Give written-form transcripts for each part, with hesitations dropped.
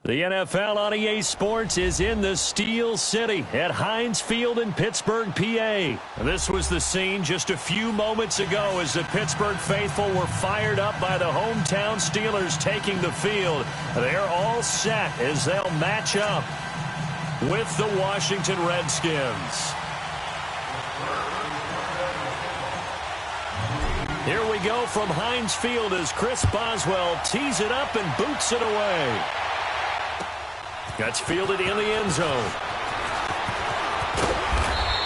The NFL on EA Sports is in the Steel City at Heinz Field in Pittsburgh, PA. This was the scene just a few moments ago as the Pittsburgh faithful were fired up by the hometown Steelers taking the field. They're all set as they'll match up with the Washington Redskins. Here we go from Heinz Field as Chris Boswell tees it up and boots it away. That's fielded in the end zone.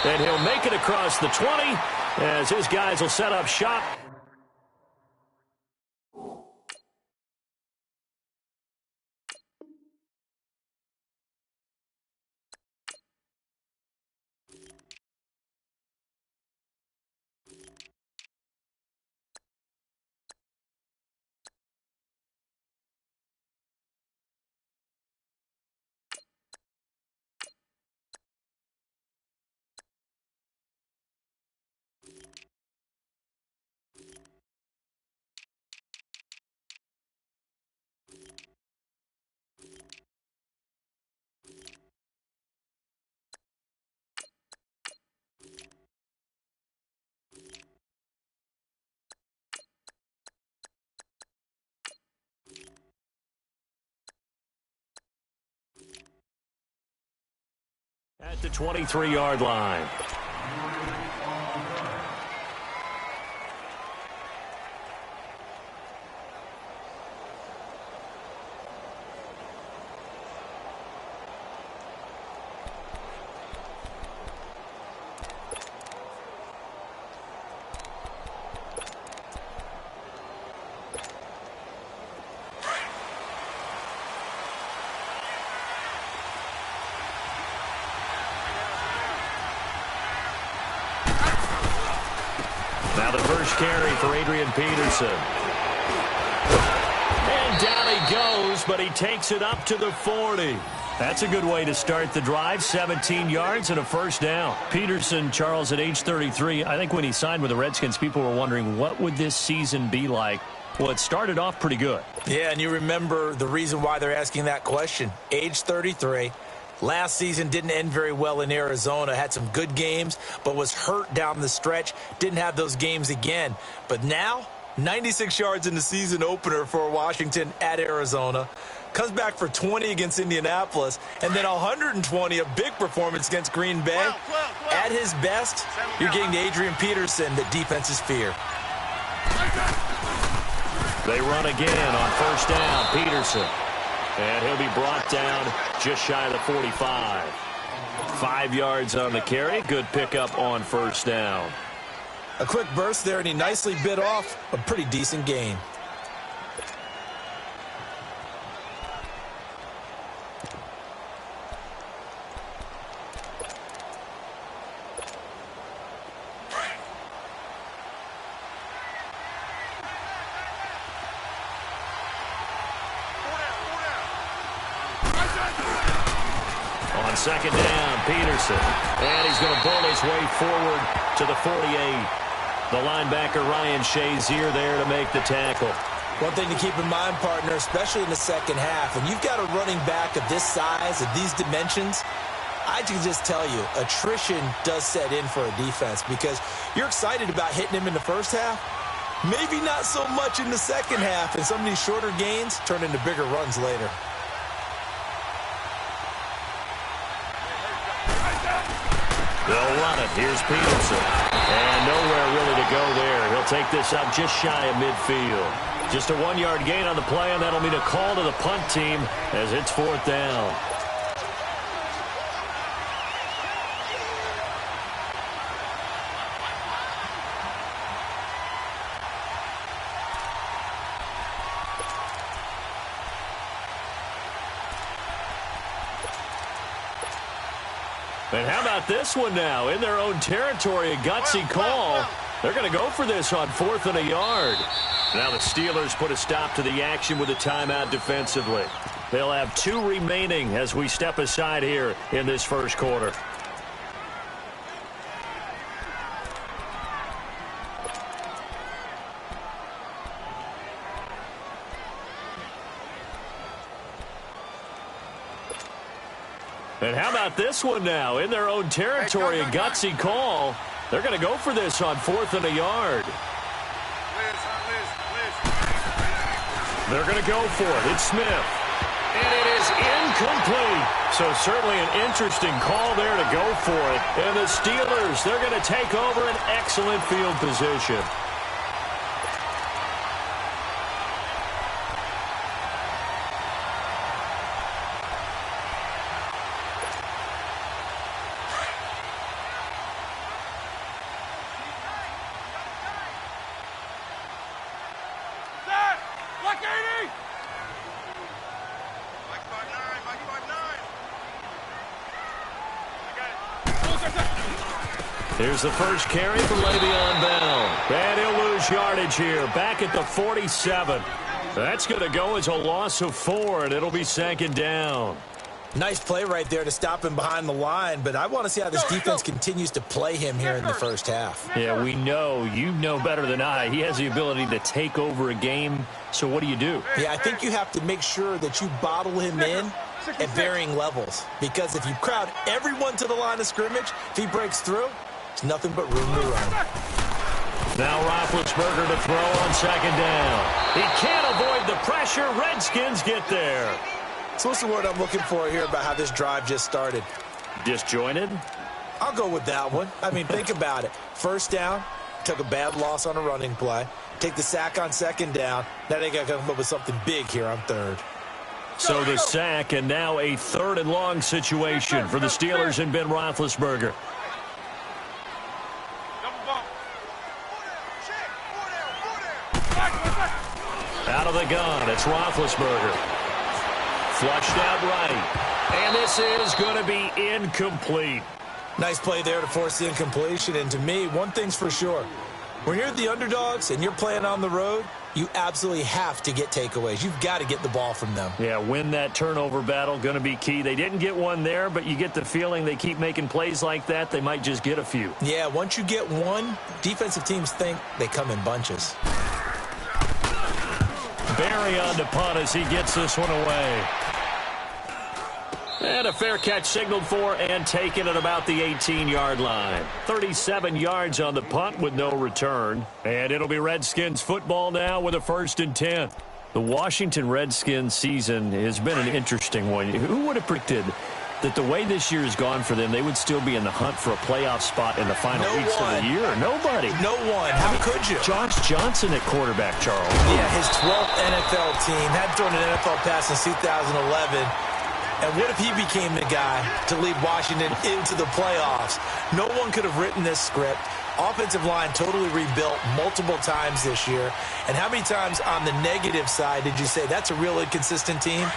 And he'll make it across the 20 as his guys will set up shop. At the 23-yard line. Now the first carry for Adrian Peterson. And down he goes, but he takes it up to the 40. That's a good way to start the drive. 17 yards and a first down. Peterson, Charles, at age 33, I think when he signed with the Redskins, people were wondering what would this season be like. Well, it started off pretty good. Yeah, and you remember the reason why they're asking that question. Age 33. Last season didn't end very well in Arizona. Had some good games, but was hurt down the stretch. Didn't have those games again. But now, 96 yards in the season opener for Washington at Arizona. Comes back for 20 against Indianapolis. And then 120, a big performance against Green Bay. At his best, you're getting the Adrian Peterson that defenses fear. They run again on first down. Peterson. And he'll be brought down just shy of the 45. 5 yards on the carry. Good pickup on first down. A quick burst there, and he nicely bit off a pretty decent gain. On second down, Peterson. And he's going to bull his way forward to the 48. The linebacker, Ryan Shazier, there to make the tackle. One thing to keep in mind, partner, especially in the second half, when you've got a running back of this size, of these dimensions, I can just tell you, attrition does set in for a defense because you're excited about hitting him in the first half. Maybe not so much in the second half, and some of these shorter gains turn into bigger runs later. They'll run it. Here's Peterson. And nowhere really to go there. He'll take this up just shy of midfield. Just a 1-yard gain on the play, and that'll mean a call to the punt team as it's fourth down. And how about this one now? In their own territory, a gutsy call. They're going to go for this on 4th and a yard. Now the Steelers put a stop to the action with a timeout defensively. They'll have 2 remaining as we step aside here in this first quarter. And how about this one now? In their own territory, a gutsy call. They're going to go for this on 4th and a yard. They're going to go for it. It's Smith. And it is incomplete. So certainly an interesting call there to go for it. And the Steelers, they're going to take over an excellent field position. Here's the first carry for Le'Veon Bell. And he'll lose yardage here. Back at the 47. That's going to go as a loss of 4, and it'll be 2nd down. Nice play right there to stop him behind the line, but I want to see how this defense continues to play him here in the first half. Yeah, we know. You know better than I. He has the ability to take over a game, so what do? Yeah, I think you have to make sure that you bottle him in at varying levels, because if you crowd everyone to the line of scrimmage, if he breaks through, there's nothing but room to run. Now Roethlisberger to throw on 2nd down. He can't avoid the pressure. Redskins get there. So what's the word I'm looking for here about how this drive just started? Disjointed? I'll go with that one. I mean, think about it. First down, took a bad loss on a running play. Take the sack on 2nd down. Now they got to come up with something big here on 3rd. So the sack, and now a 3rd and long situation for the Steelers and Ben Roethlisberger. Out of the gun, it's Roethlisberger. Flushed out right. And this is going to be incomplete. Nice play there to force the incompletion. And to me, one thing's for sure. When you're the underdogs and you're playing on the road, you absolutely have to get takeaways. You've got to get the ball from them. Yeah, win that turnover battle, going to be key. They didn't get one there, but you get the feeling they keep making plays like that, they might just get a few. Yeah, once you get one, defensive teams think they come in bunches. Barry on the punt as he gets this one away. And a fair catch signaled for and taken at about the 18-yard line. 37 yards on the punt with no return. And it'll be Redskins football now with a 1st and 10. The Washington Redskins season has been an interesting one. Who would have predicted that the way this year has gone for them, they would still be in the hunt for a playoff spot in the final weeks of the year? Nobody. No one. How could you? Josh Johnson at quarterback, Charles. Yeah, his 12th NFL team. Hadn't thrown an NFL pass since 2011. And what if he became the guy to lead Washington into the playoffs? No one could have written this script. Offensive line totally rebuilt multiple times this year. And how many times on the negative side did you say that's a real inconsistent team?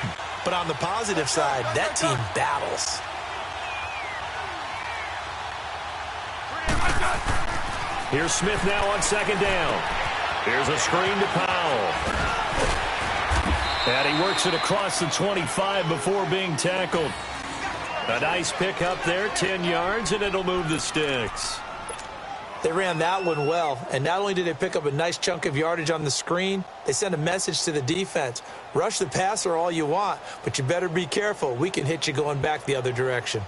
But on the positive side, that team battles. Here's Smith now on 2nd down. Here's a screen to Powell. And he works it across the 25 before being tackled. A nice pick up there, 10 yards, and it'll move the sticks. They ran that one well, and not only did they pick up a nice chunk of yardage on the screen, they sent a message to the defense. Rush the passer all you want, but you better be careful. We can hit you going back the other direction.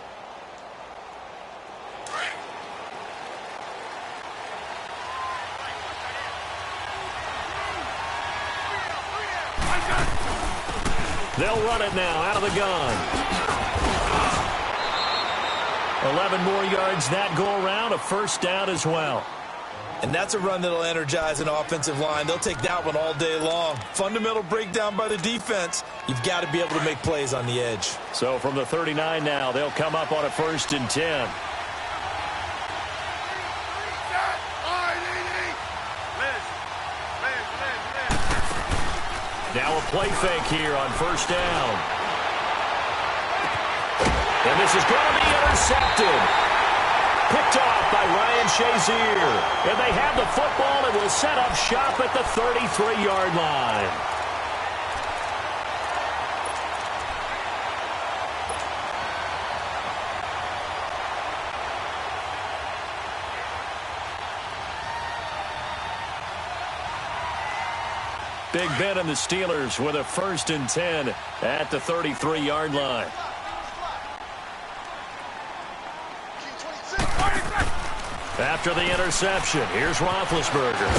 They'll run it now out of the gun. 11 more yards that go around, a 1st down as well. And that's a run that'll energize an offensive line. They'll take that one all day long. Fundamental breakdown by the defense. You've got to be able to make plays on the edge. So from the 39 now, they'll come up on a 1st and 10. Now a play fake here on 1st down. And this is going to be intercepted. Picked off by Ryan Shazier. And they have the football and will set up shop at the 33-yard line. Big Ben and the Steelers with a 1st and 10 at the 33-yard line. After the interception, here's Roethlisberger.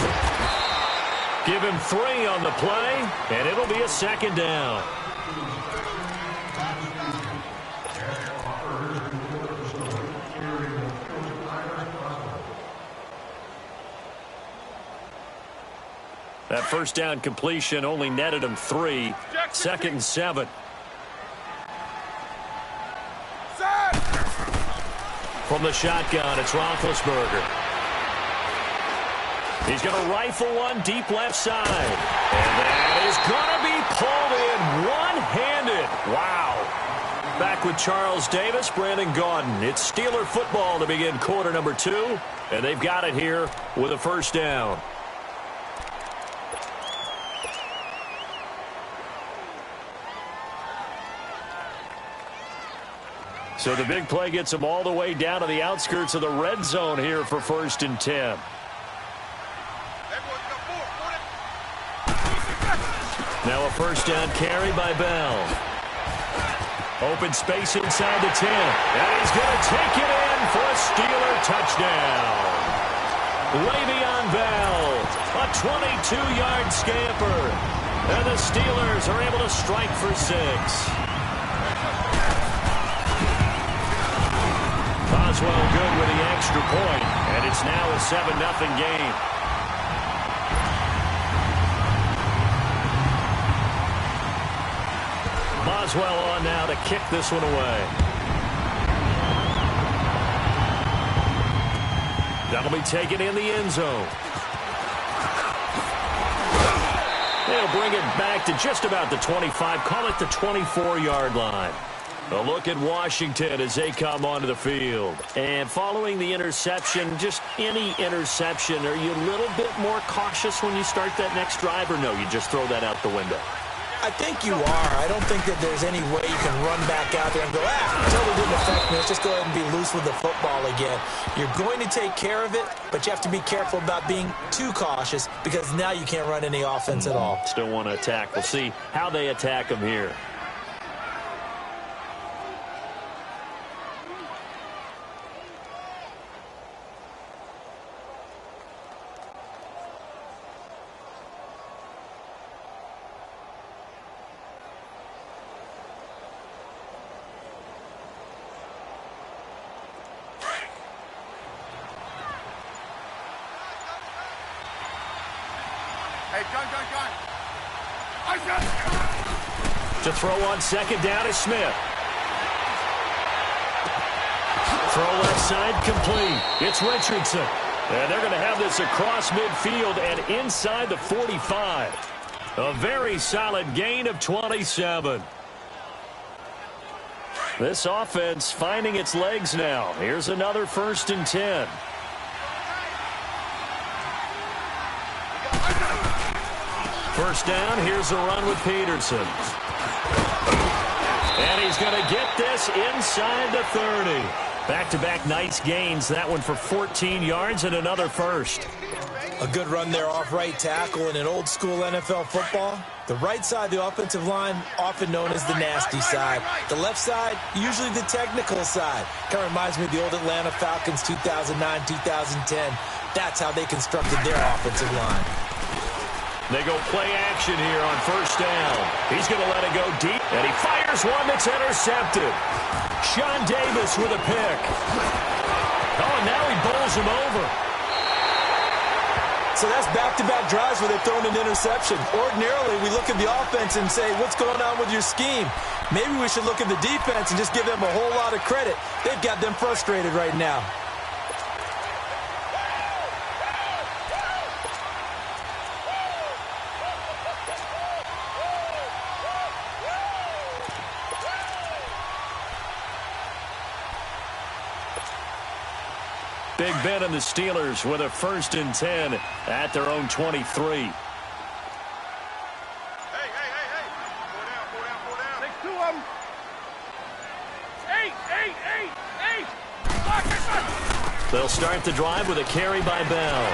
Give him 3 on the play, and it'll be a second down. That first down completion only netted him 3. 2nd and 7. From the shotgun, it's Roethlisberger. He's going to rifle one deep left side. And that is going to be pulled in one-handed. Wow. Back with Charles Davis, Brandon Gaudin. It's Steeler football to begin quarter number 2. And they've got it here with a first down. So the big play gets them all the way down to the outskirts of the red zone here for 1st and 10. Now a first down carry by Bell. Open space inside the 10. And he's going to take it in for a Steeler touchdown. Le'Veon Bell, a 22-yard scamper. And the Steelers are able to strike for 6. Boswell good with the extra point, and it's now a 7-0 game. Boswell on now to kick this one away. That'll be taken in the end zone. They'll bring it back to just about the 25, call it the 24-yard line. A look at Washington as they come onto the field. And following the interception, just any interception, are you a little bit more cautious when you start that next drive, or no, you just throw that out the window? I think you are. I don't think that there's any way you can run back out there and go, totally didn't affect me. Let's just go ahead and be loose with the football again. You're going to take care of it, but you have to be careful about being too cautious because now you can't run any offense at all. Still want to attack. We'll see how they attack them here. To throw on 2nd down is Smith. Throw left side complete. It's Richardson. And they're going to have this across midfield and inside the 45. A very solid gain of 27. This offense finding its legs now. Here's another 1st and 10. First down, here's a run with Peterson. And he's going to get this inside the 30. Back-to-back nice gains. That one for 14 yards and another first. A good run there off right tackle in an old-school NFL football. The right side of the offensive line, often known as the nasty side. The left side, usually the technical side. Kind of reminds me of the old Atlanta Falcons 2009-2010. That's how they constructed their offensive line. They go play action here on first down. He's going to let it go deep, and he fires one that's intercepted. Sean Davis with a pick. Oh, and now he bowls him over. So that's back-to-back drives where they've thrown an interception. Ordinarily, we look at the offense and say, what's going on with your scheme? Maybe we should look at the defense and just give them a whole lot of credit. They've got them frustrated right now. Big Ben and the Steelers with a 1st and 10 at their own 23. Hey. Four down. Take 2 of them. 8. They'll start the drive with a carry by Bell.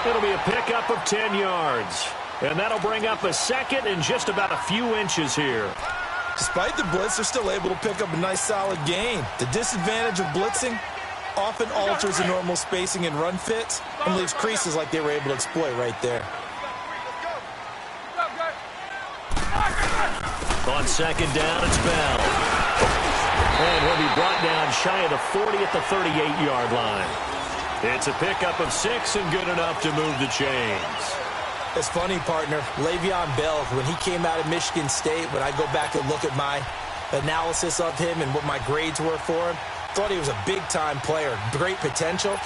It'll be a pickup of 10 yards. And that'll bring up a second and just about a few inches here. Despite the blitz, they're still able to pick up a nice, solid gain. The disadvantage of blitzing often alters the normal spacing and run fits and leaves creases like they were able to exploit right there. On second down, it's Bell. And he'll be brought down shy of the 40 at the 38-yard line. It's a pickup of 6 and good enough to move the chains. It's funny, partner. Le'Veon Bell, when he came out of Michigan State, when I go back and look at my analysis of him and what my grades were for him, thought he was a big-time player, great potential,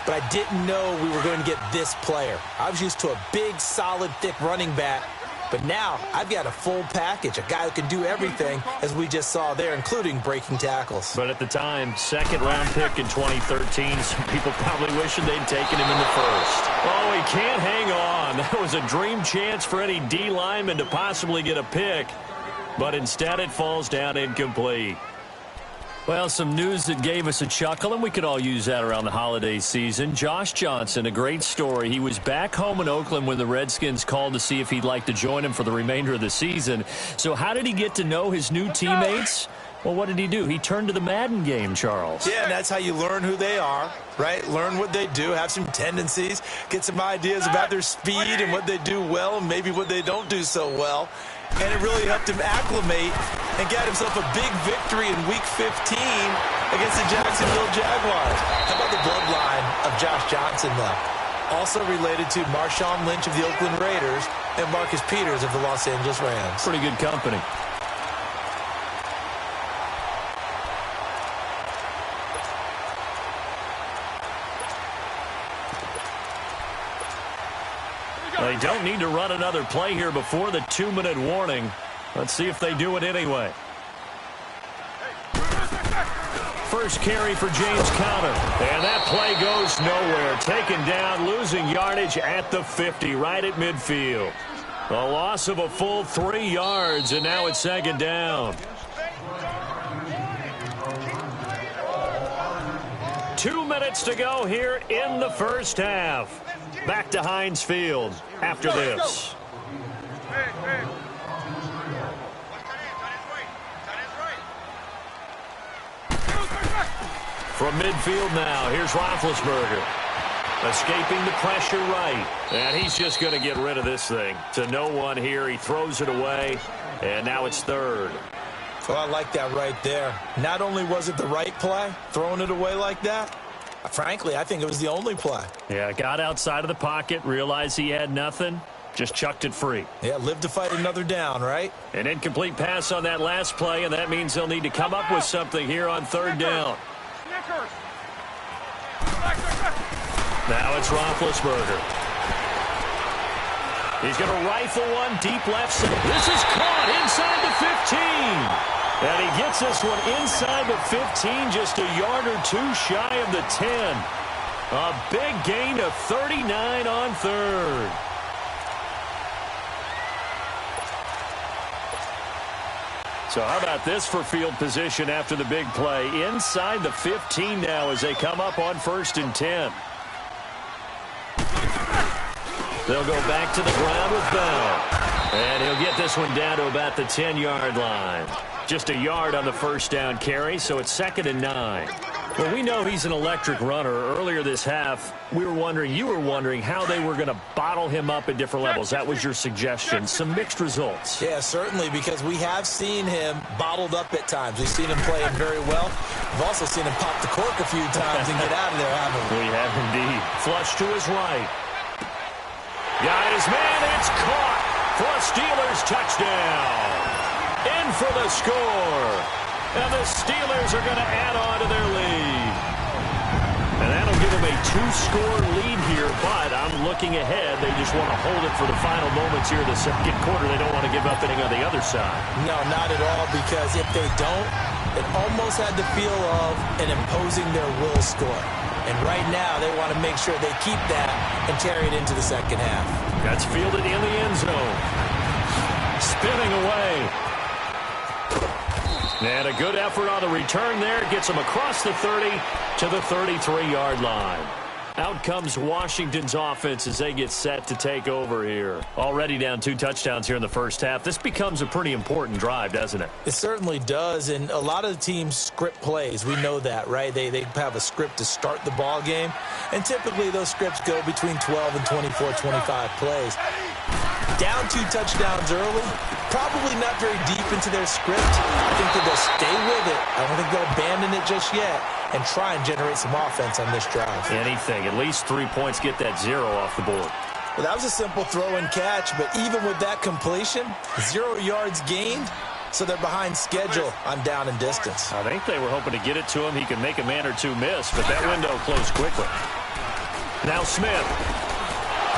but I didn't know we were going to get this player. I was used to a big, solid, thick running back, but now I've got a full package, a guy who can do everything, as we just saw there, including breaking tackles. But at the time, second-round pick in 2013, some people probably wishing they'd taken him in the first. Oh, he can't hang on. That was a dream chance for any D lineman to possibly get a pick, but instead it falls down incomplete. Well, some news that gave us a chuckle, and we could all use that around the holiday season. Josh Johnson, a great story. He was back home in Oakland when the Redskins called to see if he'd like to join him for the remainder of the season. So how did he get to know his new teammates? Well, what did he do? He turned to the Madden game, Charles. Yeah, and that's how you learn who they are, right? Learn what they do, have some tendencies, get some ideas about their speed and what they do well and maybe what they don't do so well. And it really helped him acclimate and get himself a big victory in Week 15 against the Jacksonville Jaguars. How about the bloodline of Josh Johnson, though? Also related to Marshawn Lynch of the Oakland Raiders and Marcus Peters of the Los Angeles Rams. Pretty good company. They don't need to run another play here before the 2-minute warning. Let's see if they do it anyway. First carry for James Conner. And that play goes nowhere. Taken down, losing yardage at the 50, right at midfield. A loss of a full 3 yards, and now it's second down. 2 minutes to go here in the first half. Back to Heinz Field after this. From midfield now, here's Roethlisberger. Escaping the pressure right. And he's just going to get rid of this thing. To no one here, he throws it away. And now it's third. Well, I like that right there. Not only was it the right play, throwing it away like that, frankly, I think it was the only play. Yeah, got outside of the pocket, realized he had nothing, just chucked it free. Yeah, live to fight another down, right? An incomplete pass on that last play, and that means they'll need to come up with something here on third down. Now it's Roethlisberger. He's going to rifle one deep left side. This is caught inside the 15. And he gets this one inside the 15, just a yard or two shy of the 10. A big gain of 39 on third. So how about this for field position after the big play? Inside the 15 now as they come up on 1st and 10. They'll go back to the ground with Bell. And he'll get this one down to about the 10-yard line. Just a yard on the first down carry, so it's 2nd and 9. Well, we know he's an electric runner. Earlier this half, you were wondering how they were going to bottle him up at different levels. That was your suggestion. Some mixed results. Yeah, certainly, because we have seen him bottled up at times. We've seen him play it very well. We've also seen him pop the cork a few times and get out of there, haven't we? We have indeed. Flush to his right. Got his man. It's caught for a Steelers touchdown. In for the score. And the Steelers are going to add on to their lead. And that'll give them a 2-score lead here, but I'm looking ahead. They just want to hold it for the final moments here in the second quarter. They don't want to give up anything on the other side. No, not at all, because if they don't, it almost had the feel of an imposing their will score. And right now, they want to make sure they keep that and carry it into the second half. That's fielded in the end zone. Spinning away. And a good effort on the return there. Gets him across the 30 to the 33-yard line. Out comes Washington's offense as they get set to take over here. Already down 2 touchdowns here in the first half. This becomes a pretty important drive, doesn't it? It certainly does, and a lot of the teams script plays. We know that, right? They have a script to start the ball game, and typically those scripts go between 12 and 24, 25 plays. Down 2 touchdowns early, probably not very deep into their script. I think that they'll stay with it. I don't think they'll abandon it just yet and try and generate some offense on this drive. Anything. At least 3 points, get that 0 off the board. Well, that was a simple throw and catch, but even with that completion, 0 yards gained, so they're behind schedule on down and distance. I think they were hoping to get it to him. He can make a man or 2 miss, but that window closed quickly. Now Smith.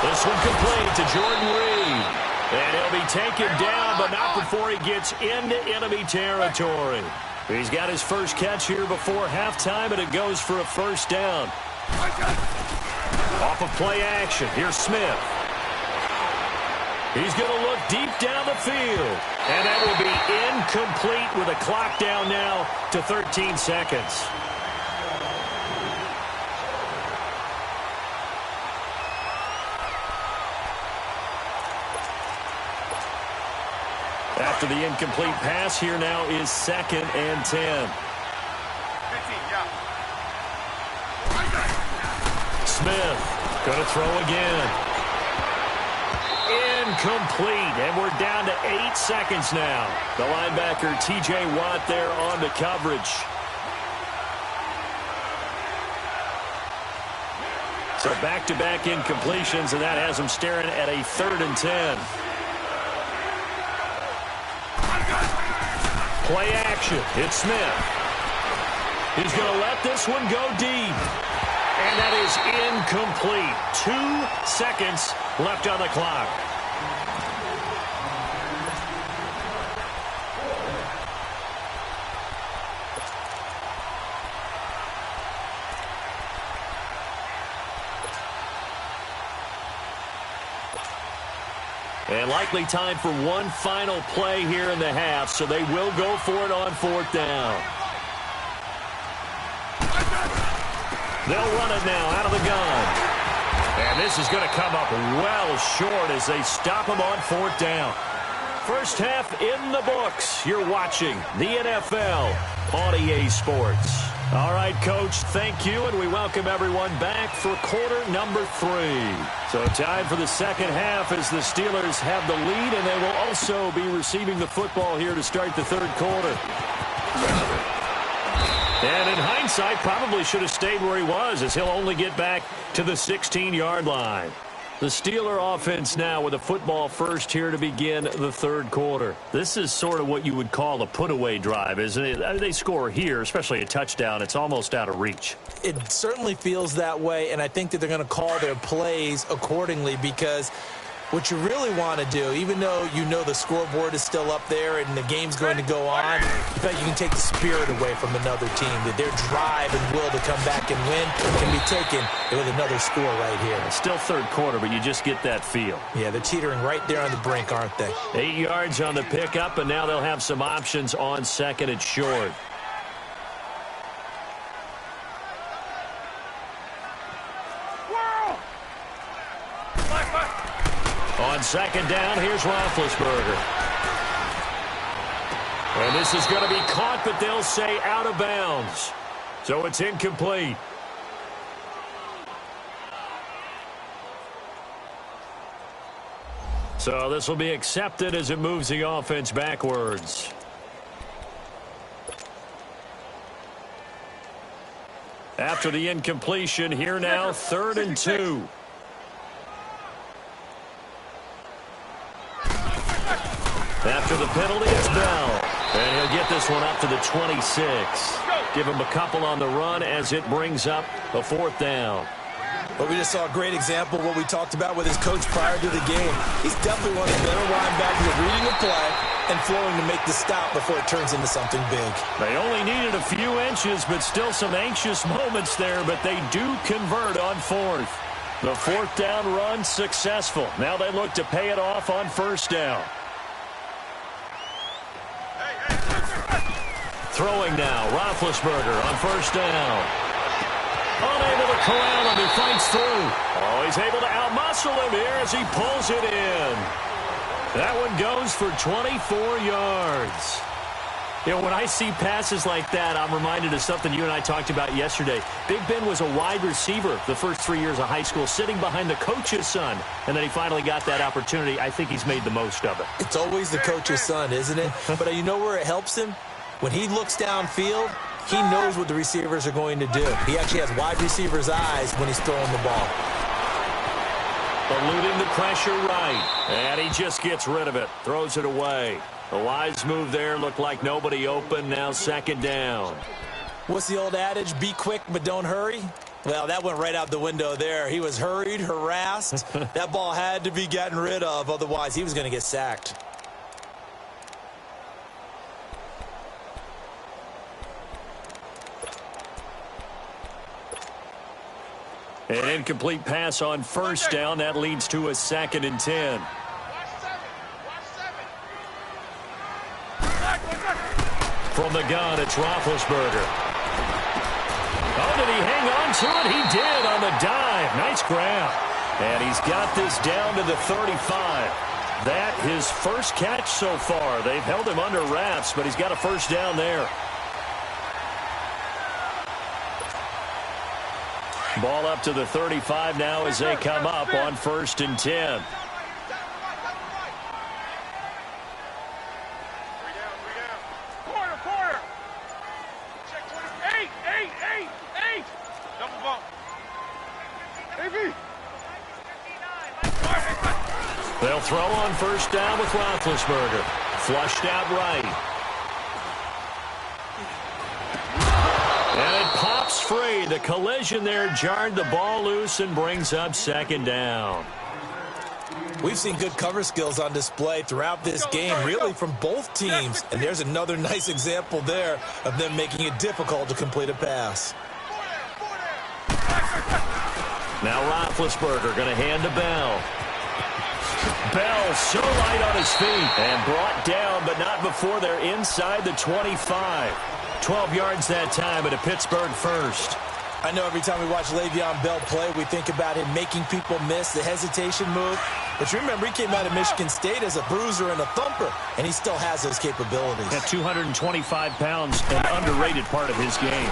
This one complete to Jordan Reed. And he'll be taken down, but not before he gets into enemy territory. He's got his first catch here before halftime, and it goes for a first down. Off of play action, here's Smith. He's going to look deep down the field. And that will be incomplete with a clock down now to 13 seconds. After the incomplete pass, here now is 2nd and 10. Smith going to throw again. Incomplete, and we're down to 8 seconds now. The linebacker, T.J. Watt, there on the coverage. So back-to-back incompletions, and that has him staring at a 3rd and 10. Play action. It's Smith. He's going to let this one go deep. And that is incomplete. 2 seconds left on the clock. And likely time for one final play here in the half, so they will go for it on 4th down. They'll run it now out of the gun. And this is going to come up well short as they stop him on 4th down. First half in the books. You're watching the NFL on EA Sports. All right, Coach, thank you, and we welcome everyone back for quarter number 3. So time for the second half as the Steelers have the lead, and they will also be receiving the football here to start the 3rd quarter. And in hindsight, probably should have stayed where he was, as he'll only get back to the 16-yard line. The Steeler offense now with a football first here to begin the 3rd quarter. This is sort of what you would call a put-away drive, isn't it? They score here, especially a touchdown. It's almost out of reach. It certainly feels that way, and I think that they're going to call their plays accordingly, because what you really want to do, even though you know the scoreboard is still up there and the game's going to go on, in fact, you can take the spirit away from another team. That their drive and will to come back and win can be taken with another score right here. It's still 3rd quarter, but you just get that feel. Yeah, they're teetering right there on the brink, aren't they? 8 yards on the pickup, and now they'll have some options on 2nd and short. On 2nd down, here's Roethlisberger. And this is going to be caught, but they'll say out of bounds. So it's incomplete. So this will be accepted as it moves the offense backwards. After the incompletion, here now, 3rd and 2. After the penalty, it's Bell. And he'll get this one up to the 26. Give him a couple on the run as it brings up a 4th down. But we just saw a great example of what we talked about with his coach prior to the game. He's definitely one of the better linebackers at reading the play and flowing to make the stop before it turns into something big. They only needed a few inches, but still some anxious moments there, but they do convert on 4th. The 4th down run successful. Now they look to pay it off on 1st down. Throwing now, Roethlisberger on 1st down. Unable to corral him. He fights through. Oh, he's able to outmuscle him here as he pulls it in. That one goes for 24 yards. You know, when I see passes like that, I'm reminded of something you and I talked about yesterday. Big Ben was a wide receiver the first 3 years of high school, sitting behind the coach's son, and then he finally got that opportunity. I think he's made the most of it. It's always the coach's son, isn't it? But you know where it helps him? When he looks downfield, he knows what the receivers are going to do. He actually has wide receivers' eyes when he's throwing the ball. Eluding the pressure right, and he just gets rid of it, throws it away. The wise move there, looked like nobody open, now second down. What's the old adage, be quick but don't hurry? Well, that went right out the window there. He was hurried, harassed. That ball had to be gotten rid of, otherwise he was going to get sacked. An incomplete pass on first down. That leads to a 2nd and 10. From the gun, it's Roethlisberger. Oh, did he hang on to it? He did on the dive. Nice grab. And he's got this down to the 35. That his first catch so far. They've held him under wraps, but he's got a first down there. Ball up to the 35 now as they come up on 1st and 10. They'll throw on first down with Roethlisberger. Flushed out right. And it pops free. The collision there jarred the ball loose and brings up 2nd down. We've seen good cover skills on display throughout this game, really from both teams. And there's another nice example there of them making it difficult to complete a pass. Now Roethlisberger going to hand to Bell. Bell so light on his feet and brought down, but not before they're inside the 25. 12 yards that time at a Pittsburgh first. I know every time we watch Le'Veon Bell play, we think about him making people miss the hesitation move. But you remember, he came out of Michigan State as a bruiser and a thumper, and he still has those capabilities. At 225 pounds, an underrated part of his game.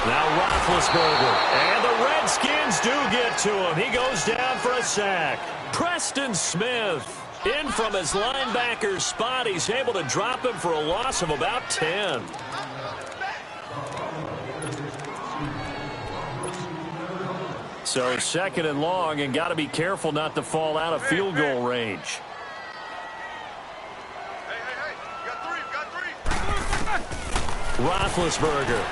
Now Roethlisberger, and the Redskins do get to him. He goes down for a sack. Preston Smith in from his linebacker spot. He's able to drop him for a loss of about 10. So 2nd and long, and got to be careful not to fall out of field goal range. Hey, you got three. Roethlisberger.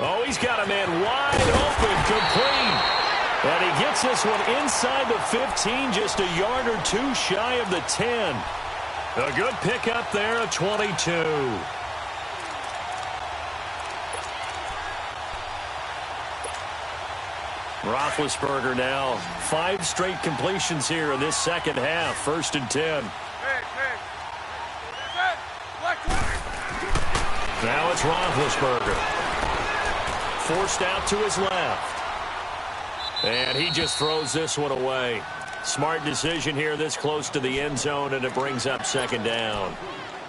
Oh, he's got a man wide open, complete. And he gets this one inside the 15, just a yard or two shy of the 10. A good pickup there, a 22. Roethlisberger now, 5 straight completions here in this second half. 1st and 10. Now it's Roethlisberger. Forced out to his left. And he just throws this one away. Smart decision here this close to the end zone, and it brings up 2nd down.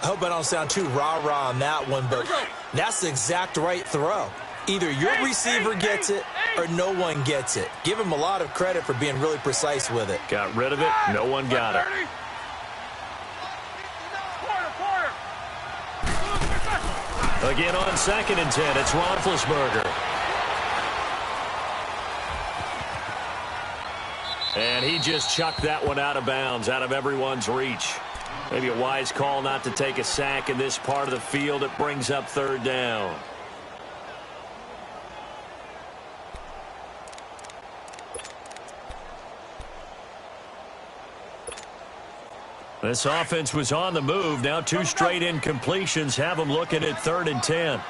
I hope I don't sound too rah-rah on that one, but that's the exact right throw. Either your receiver gets it or no one gets it. Give him a lot of credit for being really precise with it. Got rid of it. No one got it. Again on 2nd and 10, it's Roethlisberger. And he just chucked that one out of bounds, out of everyone's reach. Maybe a wise call not to take a sack in this part of the field. It brings up 3rd down. This offense was on the move. Now 2 straight incompletions have them looking at 3rd and 10.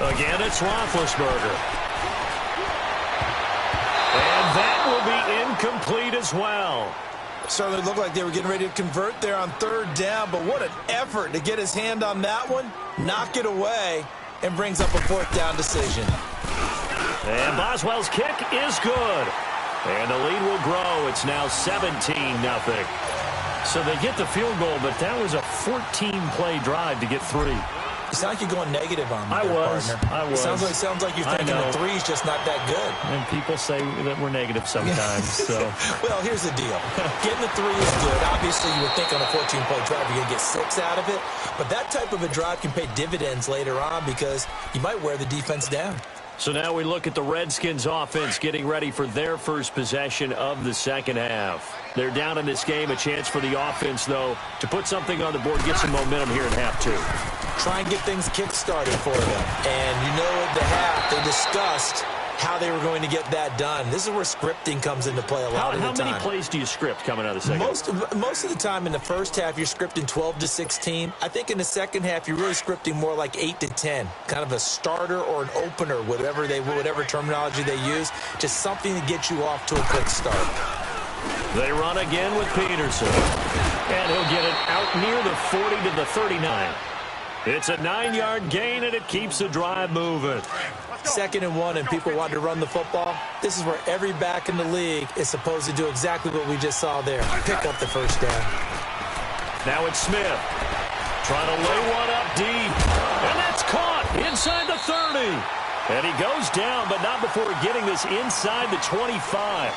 Again, it's Roethlisberger. And that will be incomplete as well. Certainly looked like they were getting ready to convert there on third down, but what an effort to get his hand on that one, knock it away, and brings up a fourth down decision. And Boswell's kick is good. And the lead will grow. It's now 17-0. So they get the field goal, but that was a 14-play drive to get 3. You sound like you're going negative on me, I was. Sounds like you're thinking the 3's just not that good. And people say that we're negative sometimes. So, well, here's the deal. Getting the 3 is good. Obviously, you would think on a 14-play drive you're going to get 6 out of it. But that type of a drive can pay dividends later on because you might wear the defense down. So now we look at the Redskins offense getting ready for their first possession of the second half. They're down in this game. A chance for the offense, though, to put something on the board, get some momentum here in half 2. Try and get things kick-started for them. And you know at the half, they discussed how they were going to get that done. This is where scripting comes into play a lot of the time. How many plays do you script coming out of the second? Most of the time in the first half, you're scripting 12 to 16. I think in the second half, you're really scripting more like 8 to 10. Kind of a starter or an opener, whatever terminology they use. Just something to get you off to a quick start. They run again with Peterson. And he'll get it out near the 40 to the 39. It's a 9-yard gain, and it keeps the drive moving. 2nd and 1, and people want to run the football. This is where every back in the league is supposed to do exactly what we just saw there. Pick up the first down. Now it's Smith. Trying to lay one up deep. And that's caught inside the 30. And he goes down, but not before getting this inside the 25.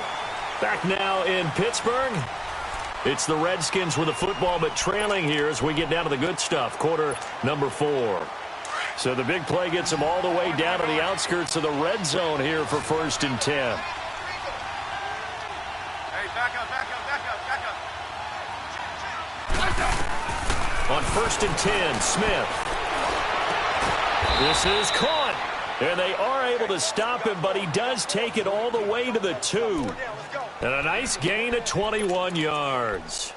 Back now in Pittsburgh. It's the Redskins with the football, but trailing here as we get down to the good stuff. Quarter number 4. So the big play gets them all the way down to the outskirts of the red zone here for 1st and 10. Hey, back up. On 1st and 10, Smith. This is caught. And they are able to stop him, but he does take it all the way to the 2. And a nice gain of 21 yards.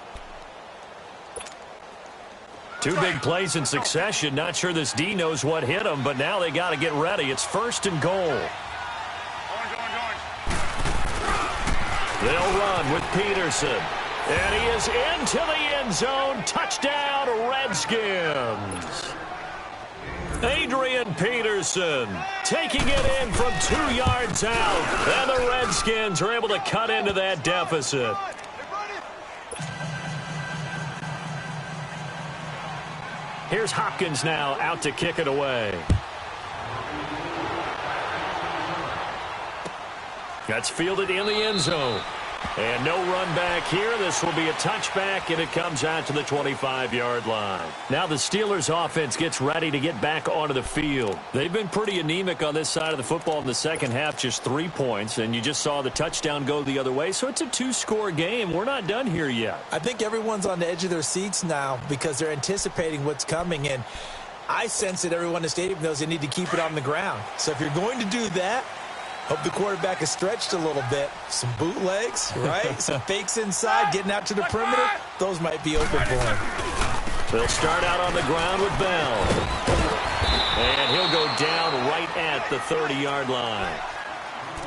2 big plays in succession. Not sure this D knows what hit him, but now they got to get ready. It's 1st and goal. They'll run with Peterson. And he is into the end zone. Touchdown, Redskins. Adrian Peterson taking it in from 2 yards out. And the Redskins are able to cut into that deficit. Here's Hopkins now out to kick it away. That's fielded in the end zone. And no run back here. This will be a touchback, and it comes out to the 25-yard line. Now the Steelers' offense gets ready to get back onto the field. They've been pretty anemic on this side of the football in the second half, just 3 points, and you just saw the touchdown go the other way. So it's a 2-score game. We're not done here yet. I think everyone's on the edge of their seats now because they're anticipating what's coming, and I sense that everyone in the stadium knows they need to keep it on the ground. So if you're going to do that, hope the quarterback is stretched a little bit. Some bootlegs, right? Some fakes inside, getting out to the perimeter. Those might be open for him. They'll start out on the ground with Bell. And he'll go down right at the 30-yard line.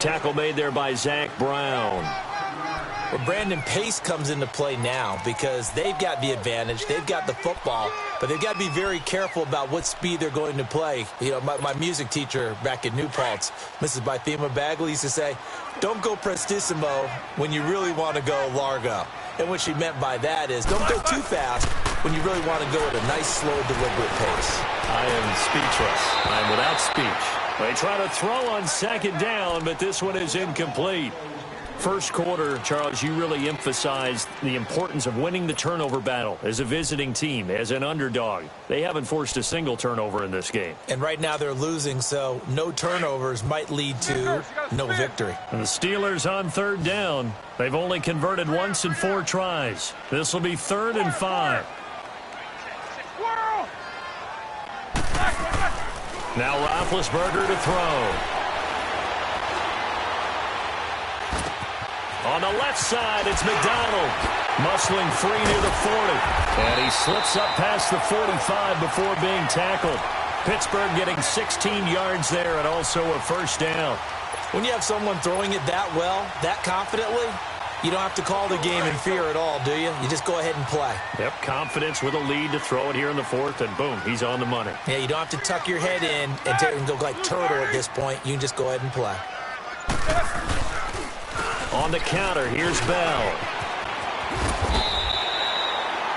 Tackle made there by Zach Brown. Well, Brandon, pace comes into play now because they've got the advantage. They've got the football, but they've got to be very careful about what speed they're going to play. You know, my music teacher back at New Paltz, Mrs. Bythema Bagley, used to say, don't go prestissimo when you really want to go largo. And what she meant by that is don't go too fast when you really want to go at a nice, slow, deliberate pace. I am speechless. I'm without speech. They try to throw on 2nd down, but this one is incomplete. First quarter, Charles, you really emphasized the importance of winning the turnover battle as a visiting team, as an underdog. They haven't forced a single turnover in this game. And right now they're losing, so no turnovers might lead to no victory. And the Steelers on 3rd down. They've only converted once in 4 tries. This will be 3rd and 5. Now Roethlisberger to throw. On the left side, it's McDonald. Muscling free near the 40. And he slips up past the 45 before being tackled. Pittsburgh getting 16 yards there and also a 1st down. When you have someone throwing it that well, that confidently, You don't have to call the game in fear at all, do you? You just go ahead and play. Yep, confidence with a lead to throw it here in the fourth, and boom, he's on the money. Yeah, you don't have to tuck your head in and go like turtle at this point. You can just go ahead and play. On the counter, here's Bell.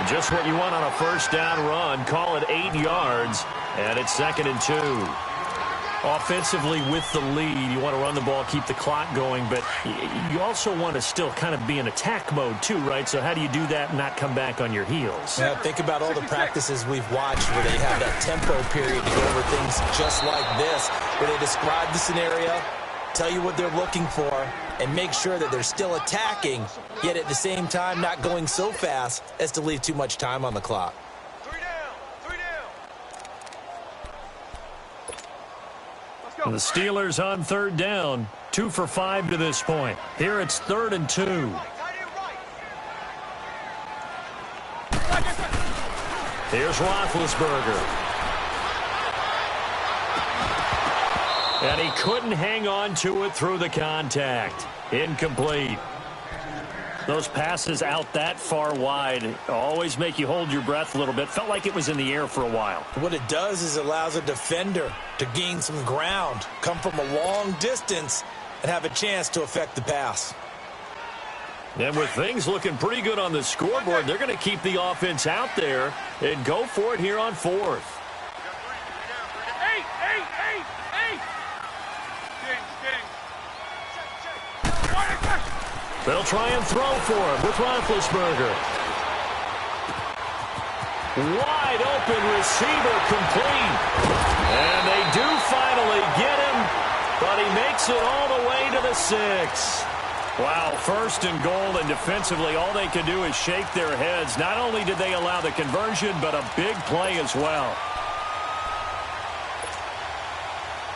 Just what you want on a first down run. Call it 8 yards, and it's 2nd and 2. Offensively with the lead, you want to run the ball, keep the clock going, but you also want to still kind of be in attack mode too, right? So how do you do that and not come back on your heels? Yeah, think about all the practices we've watched where they have that tempo period to go over things just like this, where they describe the scenario, tell you what they're looking for, and make sure that they're still attacking, yet at the same time not going so fast as to leave too much time on the clock. The Steelers on 3rd down, 2 for 5 to this point. Here it's 3rd and 2. Here's Roethlisberger. And he couldn't hang on to it through the contact. Incomplete. Those passes out that far wide always make you hold your breath a little bit. Felt like it was in the air for a while. What it does is it allows a defender to gain some ground, come from a long distance, and have a chance to affect the pass. And with things looking pretty good on the scoreboard, they're going to keep the offense out there and go for it here on 4th. They'll try and throw for him with Roethlisberger. Wide open receiver complete. And they do finally get him, but he makes it all the way to the 6. Wow, 1st and goal, and defensively all they can do is shake their heads. Not only did they allow the conversion, but a big play as well.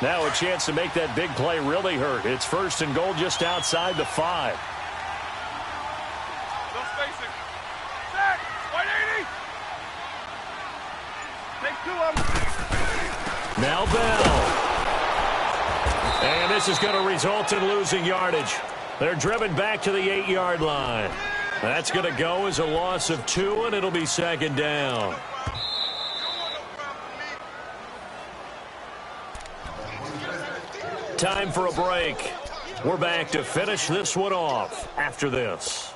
Now a chance to make that big play really hurt. It's 1st and goal just outside the 5. Now Bell. And this is going to result in losing yardage. They're driven back to the 8-yard line. That's going to go as a loss of 2, and it'll be 2nd down. Time for a break. We're back to finish this one off after this.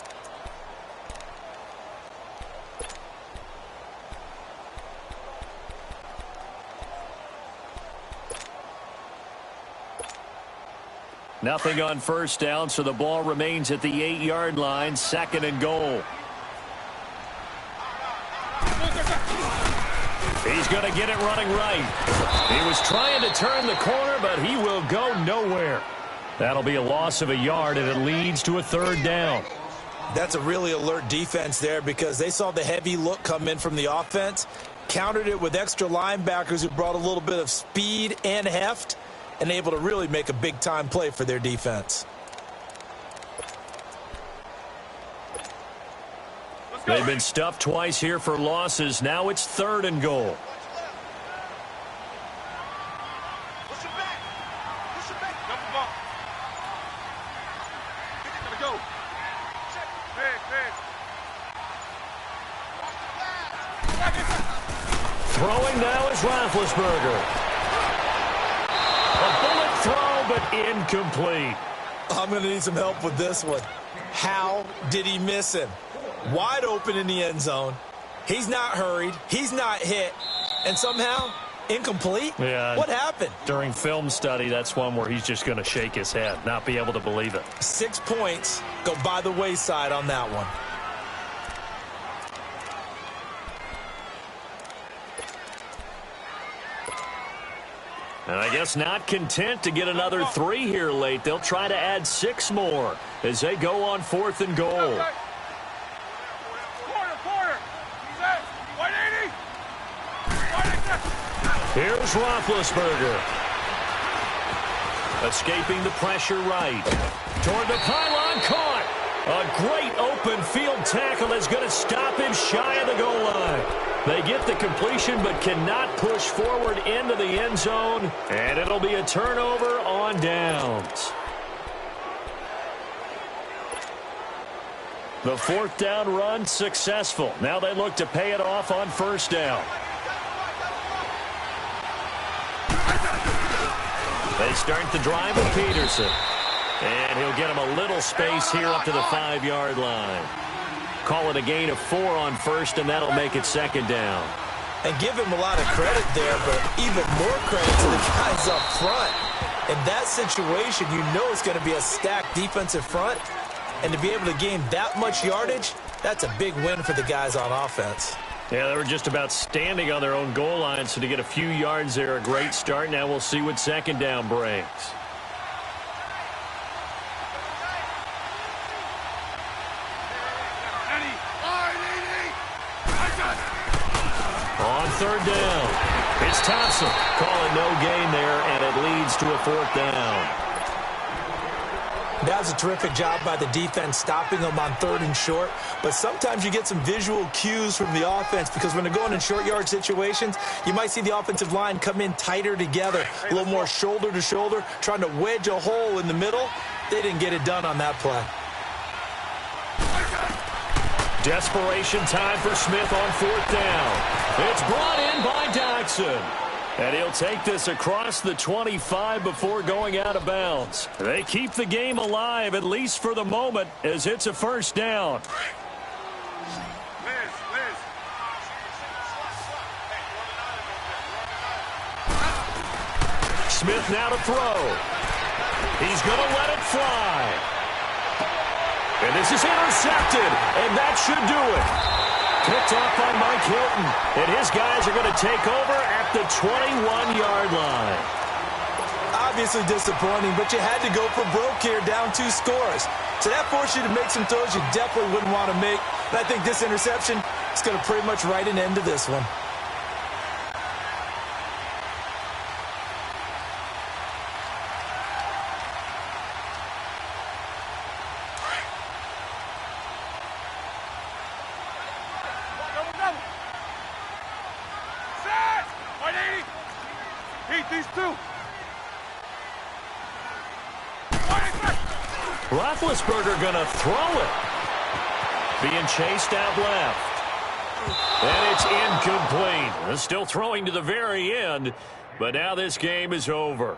Nothing on first down, so the ball remains at the 8-yard line, 2nd and goal. He's going to get it running right. He was trying to turn the corner, but he will go nowhere. That'll be a loss of a yard, and it leads to a 3rd down. That's a really alert defense there because they saw the heavy look come in from the offense, countered it with extra linebackers who brought a little bit of speed and heft, and able to really make a big-time play for their defense. They've been stuffed twice here for losses. Now it's 3rd and goal. Throwing now is Roethlisberger. A bullet throw, but incomplete. I'm going to need some help with this one. How did he miss him? Wide open in the end zone. He's not hurried. He's not hit. And somehow, incomplete? Yeah. What happened? During film study, that's one where he's just going to shake his head, not be able to believe it. 6 points go by the wayside on that one. And I guess not content to get another 3 here late. They'll try to add 6 more as they go on 4th and goal. Here's Roethlisberger. Escaping the pressure right. Toward the pylon, caught. A great open field tackle that's going to stop him shy of the goal line. They get the completion but cannot push forward into the end zone, and it'll be a turnover on downs. The fourth down run successful. Now they look to pay it off on first down. They start the drive with Peterson. And he'll get him a little space here up to the 5-yard line. Call it a gain of 4 on first, and that'll make it second down. And give him a lot of credit there, but even more credit to the guys up front. In that situation, you know it's going to be a stacked defensive front. And to be able to gain that much yardage, that's a big win for the guys on offense. Yeah, they were just about standing on their own goal line, so to get a few yards there, a great start. Now we'll see what second down brings. On third down, it's Thompson calling no gain there, and it leads to a fourth down. That was a terrific job by the defense stopping them on third and short. But sometimes you get some visual cues from the offense because when they're going in short yard situations, you might see the offensive line come in tighter together, a little more shoulder to shoulder, trying to wedge a hole in the middle. They didn't get it done on that play. Desperation time for Smith on fourth down. It's brought in by Dodson. And he'll take this across the 25 before going out of bounds. They keep the game alive, at least for the moment, as it's a first down. Smith now to throw. He's going to let it fly. And this is intercepted, and that should do it. Picked off by Mike Hilton, and his guys are going to take over at the 21-yard line. Obviously disappointing, but you had to go for broke here, down 2 scores. So that forced you to make some throws you definitely wouldn't want to make. And I think this interception is going to pretty much write an end to this one. Roethlisberger going to throw it. Being chased out left. And it's incomplete. Still throwing to the very end, but now this game is over.